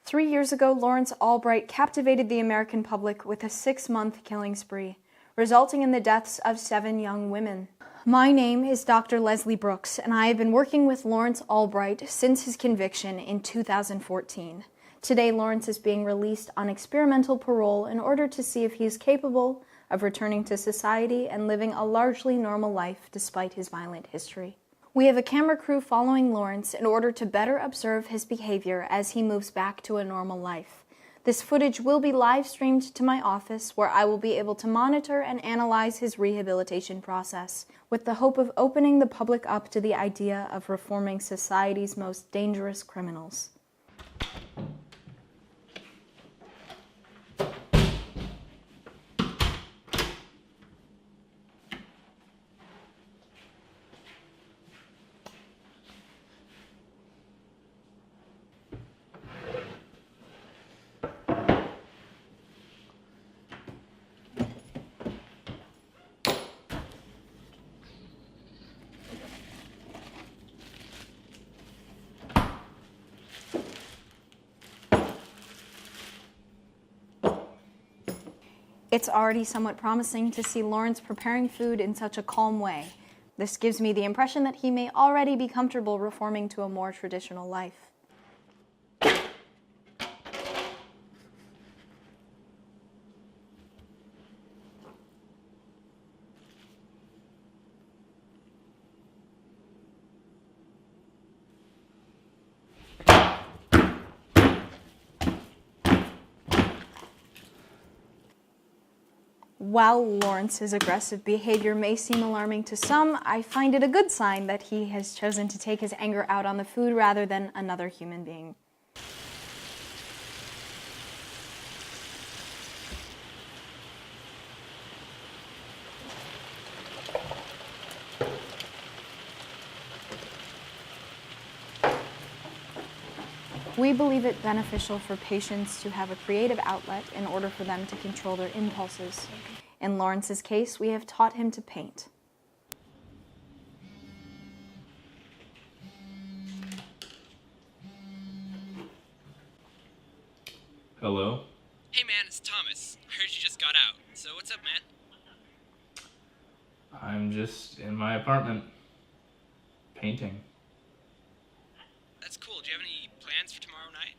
3 years ago, Lawrence Albright captivated the American public with a 6-month killing spree, resulting in the deaths of 7 young women. My name is Dr. Leslie Brooks, and I have been working with Lawrence Albright since his conviction in 2014. Today, Lawrence is being released on experimental parole in order to see if he is capable of returning to society and living a largely normal life despite his violent history. We have a camera crew following Lawrence in order to better observe his behavior as he moves back to a normal life. This footage will be live streamed to my office, where I will be able to monitor and analyze his rehabilitation process, with the hope of opening the public up to the idea of reforming society's most dangerous criminals. It's already somewhat promising to see Lawrence preparing food in such a calm way. This gives me the impression that he may already be comfortable reforming to a more traditional life. While Lawrence's aggressive behavior may seem alarming to some, I find it a good sign that he has chosen to take his anger out on the food rather than another human being. We believe it beneficial for patients to have a creative outlet in order for them to control their impulses. In Lawrence's case, we have taught him to paint. Hello? Hey man, it's Thomas. I heard you just got out. So what's up, man? I'm just in my apartment, painting. That's cool. Do you have any plans for tomorrow night?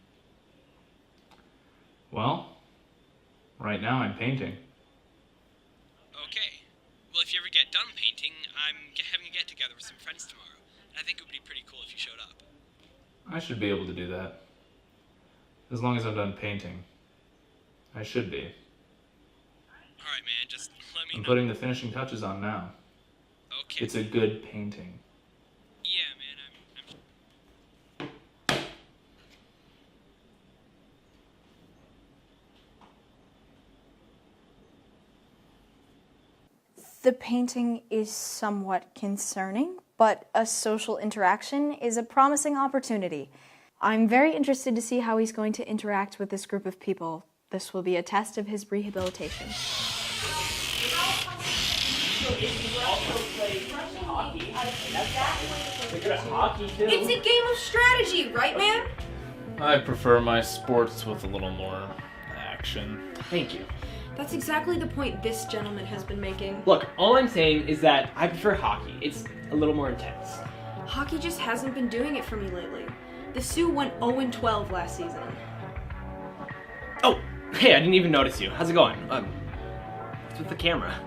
Well, right now I'm painting. Okay. Well, if you ever get done painting, I'm having a get-together with some friends tomorrow. And I think it would be pretty cool if you showed up. I should be able to do that. As long as I'm done painting. I should be. Alright, man. Just let me I'm know. putting the finishing touches on now. Okay. It's a good painting. Yeah, man. The painting is somewhat concerning, but a social interaction is a promising opportunity. I'm very interested to see how he's going to interact with this group of people. This will be a test of his rehabilitation. It's a game of strategy, right, man? I prefer my sports with a little more action. Thank you. That's exactly the point this gentleman has been making. Look, all I'm saying is that I prefer hockey. It's a little more intense. Hockey just hasn't been doing it for me lately. The Sioux went 0-12 last season. Oh, hey, I didn't even notice you. How's it going? What's with the camera?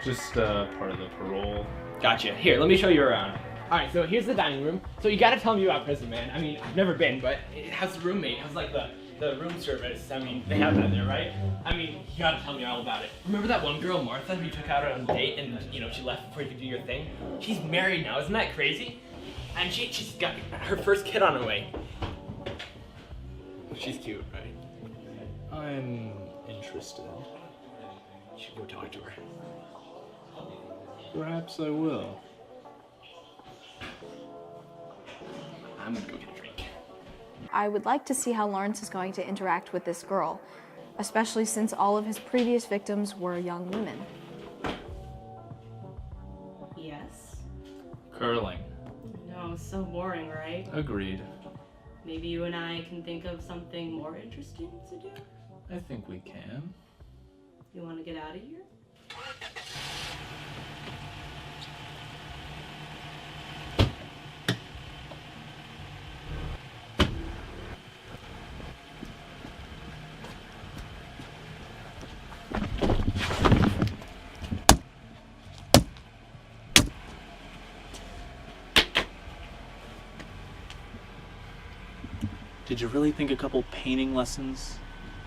Just part of the parole. Gotcha. Here, let me show you around. Alright, so here's the dining room. So you gotta tell me about prison, man. I mean, I've never been, but it has a roommate. It has like the room service. I mean, they have that there, right? I mean, you gotta tell me all about it. Remember that one girl, Martha, who you took out on a date and, you know, she left before you could do your thing? She's married now, isn't that crazy? And she's got her first kid on her way. She's cute, right? I'm interested. You should go talk to her. Perhaps I will. I'm gonna go get a drink. I would like to see how Lawrence is going to interact with this girl, especially since all of his previous victims were young women. Yes? Curling. No, so boring, right? Agreed. Maybe you and I can think of something more interesting to do? I think we can. You want to get out of here? Did you really think a couple painting lessons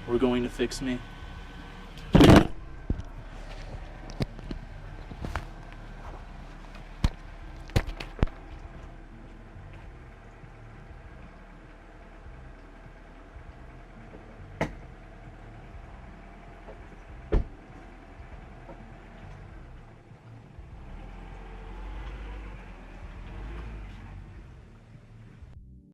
were going to fix me?